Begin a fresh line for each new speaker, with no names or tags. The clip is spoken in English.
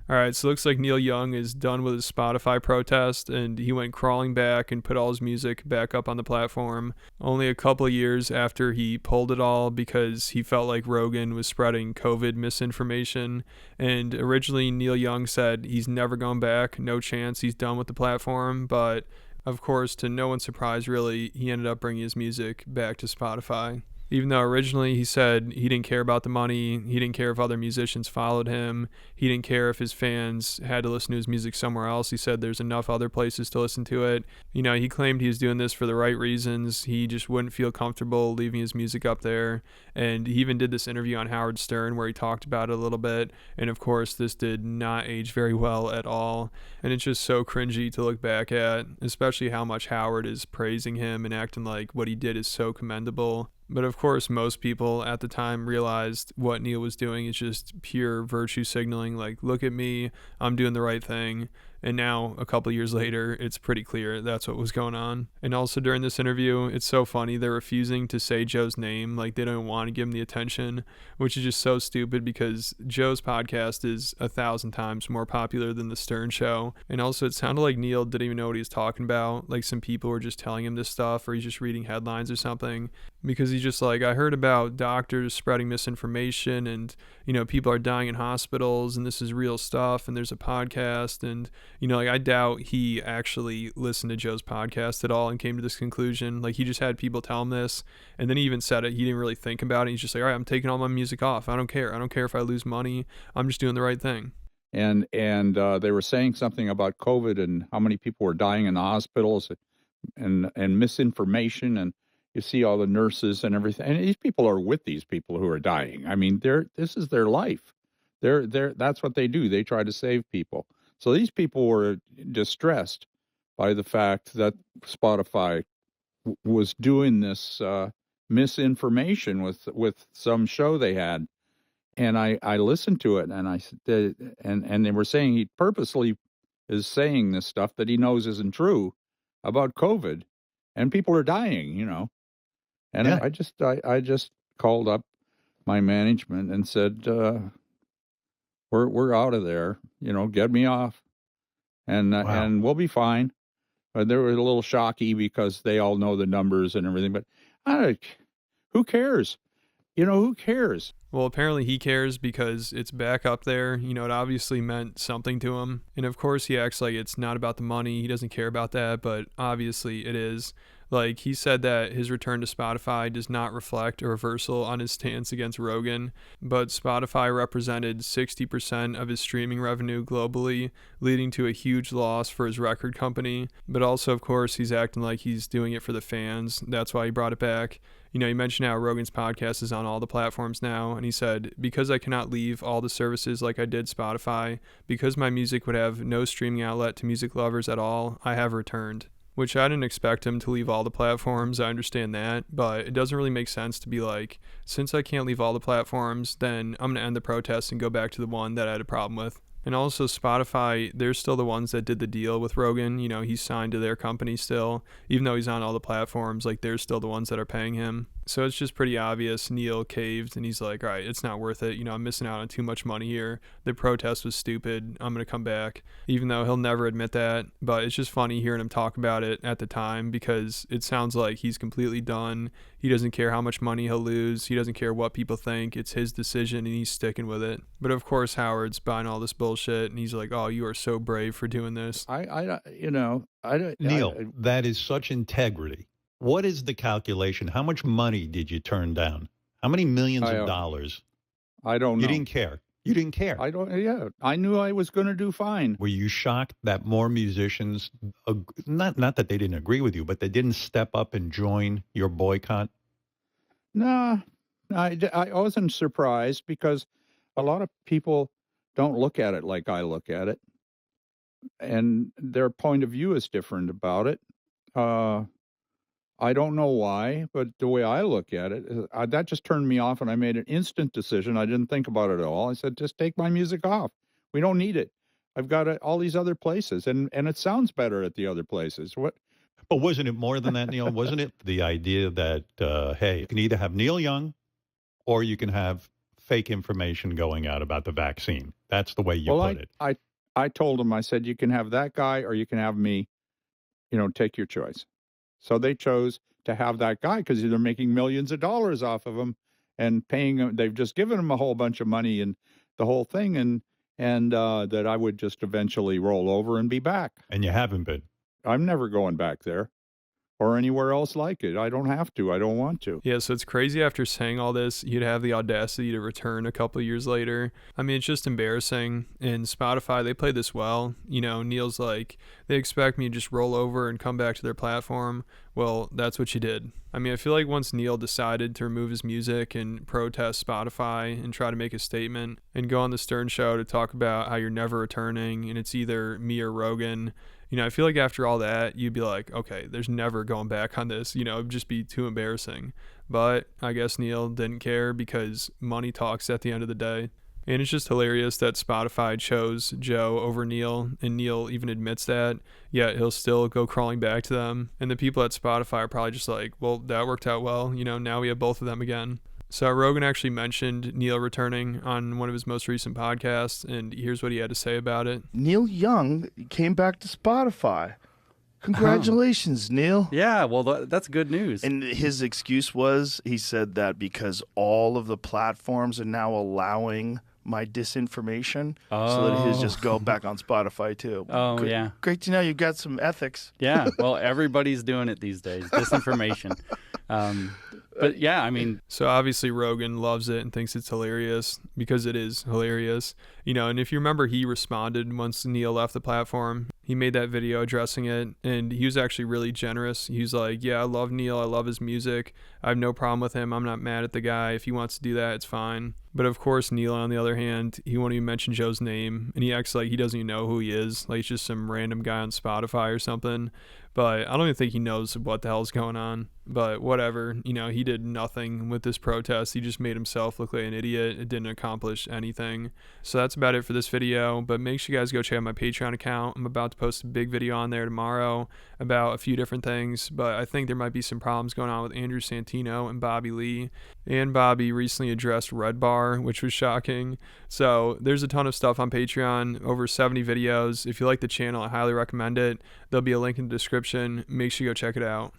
All right, so it looks like Neil Young is done with his Spotify protest, and he went crawling back and put all his music back up on the platform only a couple of years after he pulled it all because he felt like Rogan was spreading COVID misinformation. And originally, Neil Young said he's never going back, no chance, he's done with the platform. But of course, to no one's surprise, really, he ended up bringing his music back to Spotify. Even though originally he said he didn't care about the money, he didn't care if other musicians followed him, he didn't care if his fans had to listen to his music somewhere else. He said there's enough other places to listen to it. He claimed he was doing this for the right reasons. He just wouldn't feel comfortable leaving his music up there. And he even did this interview on Howard Stern where he talked about it a little bit. And of course, this did not age very well at all. And it's just so cringy to look back at, especially how much Howard is praising him and acting like what he did is so commendable. But of course, most people at the time realized what Neil was doing is just pure virtue signaling. Like, look at me, I'm doing the right thing. And now, a couple years later, it's pretty clear that's what was going on. And also during this interview, it's so funny. They're refusing to say Joe's name. Like, they don't want to give him the attention, which is just so stupid because Joe's podcast is 1,000 times more popular than the Stern Show. And also, it sounded like Neil didn't even know what he was talking about. Like, some people were just telling him this stuff, or he's just reading headlines or something. Because he's just like, I heard about doctors spreading misinformation and, people are dying in hospitals and this is real stuff and there's a podcast. And, like, I doubt he actually listened to Joe's podcast at all and came to this conclusion. Like, he just had people tell him this. And then he even said it. He didn't really think about it. He's just like, all right, I'm taking all my music off. I don't care. I don't care if I lose money. I'm just doing the right thing.
And they were saying something about COVID and how many people were dying in the hospitals and misinformation. And you see all the nurses and everything. And these people are with these people who are dying. I mean, this is their life. That's what they do. They try to save people. So these people were distressed by the fact that Spotify was doing this misinformation with some show they had. And I listened to it, and I said, and they were saying he purposely is saying this stuff that he knows isn't true about COVID, and people are dying, And
Yeah.
I just called up my management and said, we're out of there, get me off, and
Wow.
and we'll be fine. But they were a little shocky because they all know the numbers and everything. But who cares? Who cares?
Well, apparently he cares because it's back up there. It obviously meant something to him. And of course, he acts like it's not about the money. He doesn't care about that, but obviously it is. Like, he said that his return to Spotify does not reflect a reversal on his stance against Rogan, but Spotify represented 60% of his streaming revenue globally, leading to a huge loss for his record company. But also, of course, he's acting like he's doing it for the fans. That's why he brought it back. He mentioned how Rogan's podcast is on all the platforms now, and he said, because I cannot leave all the services like I did Spotify, because my music would have no streaming outlet to music lovers at all, I have returned. Which I didn't expect him to leave all the platforms, I understand that, but it doesn't really make sense to be like, since I can't leave all the platforms, then I'm going to end the protest and go back to the one that I had a problem with. And also Spotify, they're still the ones that did the deal with Rogan. He's signed to their company still, even though he's on all the platforms, like they're still the ones that are paying him. So it's just pretty obvious Neil caved and he's like, all right, it's not worth it. I'm missing out on too much money here. The protest was stupid. I'm going to come back, even though he'll never admit that. But it's just funny hearing him talk about it at the time because it sounds like he's completely done. He doesn't care how much money he'll lose. He doesn't care what people think. It's his decision and he's sticking with it. But of course, Howard's buying all this bullshit and he's like, oh, you are so brave for doing this.
Neil, that is such integrity. What is the calculation? How much money did you turn down? How many millions of dollars?
I don't know.
You didn't care. You didn't care.
I knew I was going to do fine.
Were you shocked that more musicians, not that they didn't agree with you, but they didn't step up and join your boycott?
No, I wasn't surprised because a lot of people don't look at it like I look at it. And their point of view is different about it. I don't know why, but the way I look at it, that just turned me off, and I made an instant decision. I didn't think about it at all. I said, just take my music off. We don't need it. I've got all these other places, and it sounds better at the other places. What?
But wasn't it more than that, Neil? Wasn't it the idea that, hey, you can either have Neil Young or you can have fake information going out about the vaccine. That's the way you put it.
I told them, I said, you can have that guy or you can have me, take your choice. So they chose to have that guy because they're making millions of dollars off of him and paying him. They've just given him a whole bunch of money and the whole thing, and that I would just eventually roll over and be back.
And you haven't been.
I'm never going back there or anywhere else like it. I don't have to. I don't want to.
Yeah, so it's crazy after saying all this, you'd have the audacity to return a couple of years later. I mean, it's just embarrassing. And Spotify, they play this well. Neil's like, they expect me to just roll over and come back to their platform. Well, that's what you did. I mean, I feel like once Neil decided to remove his music and protest Spotify and try to make a statement and go on the Stern Show to talk about how you're never returning and it's either me or Rogan, I feel like after all that, you'd be like, okay, there's never going back on this. It'd just be too embarrassing. But I guess Neil didn't care because money talks at the end of the day. And it's just hilarious that Spotify chose Joe over Neil, and Neil even admits that, yet he'll still go crawling back to them. And the people at Spotify are probably just like, well, that worked out well. Now we have both of them again. So Rogan actually mentioned Neil returning on one of his most recent podcasts, and here's what he had to say about it.
Neil Young came back to Spotify. Congratulations, Neil.
Yeah, well, that's good news.
And his excuse was, he said that because all of the platforms are now allowing my disinformation, so that he'll just go back on Spotify too.
Oh, yeah.
Great to know you've got some ethics.
Yeah, well, everybody's doing it these days, disinformation. But yeah, I mean.
So obviously Rogan loves it and thinks it's hilarious because it is hilarious. And if you remember, he responded once Neil left the platform. He made that video addressing it, and he was actually really generous. He was like, yeah, I love Neil. I love his music. I have no problem with him. I'm not mad at the guy. If he wants to do that, it's fine. But of course, Neil, on the other hand, he won't even mention Joe's name, and he acts like he doesn't even know who he is. Like he's just some random guy on Spotify or something. But I don't even think he knows what the hell's going on. But whatever, he did nothing with this protest. He just made himself look like an idiot. It didn't accomplish anything. So that's about it for this video. But make sure you guys go check out my Patreon account. I'm about to post a big video on there tomorrow about a few different things. But I think there might be some problems going on with Andrew Santino and Bobby Lee. And Bobby recently addressed Red Bar, which was shocking. So there's a ton of stuff on Patreon, over 70 videos. If you like the channel, I highly recommend it. There'll be a link in the description. Make sure you go check it out.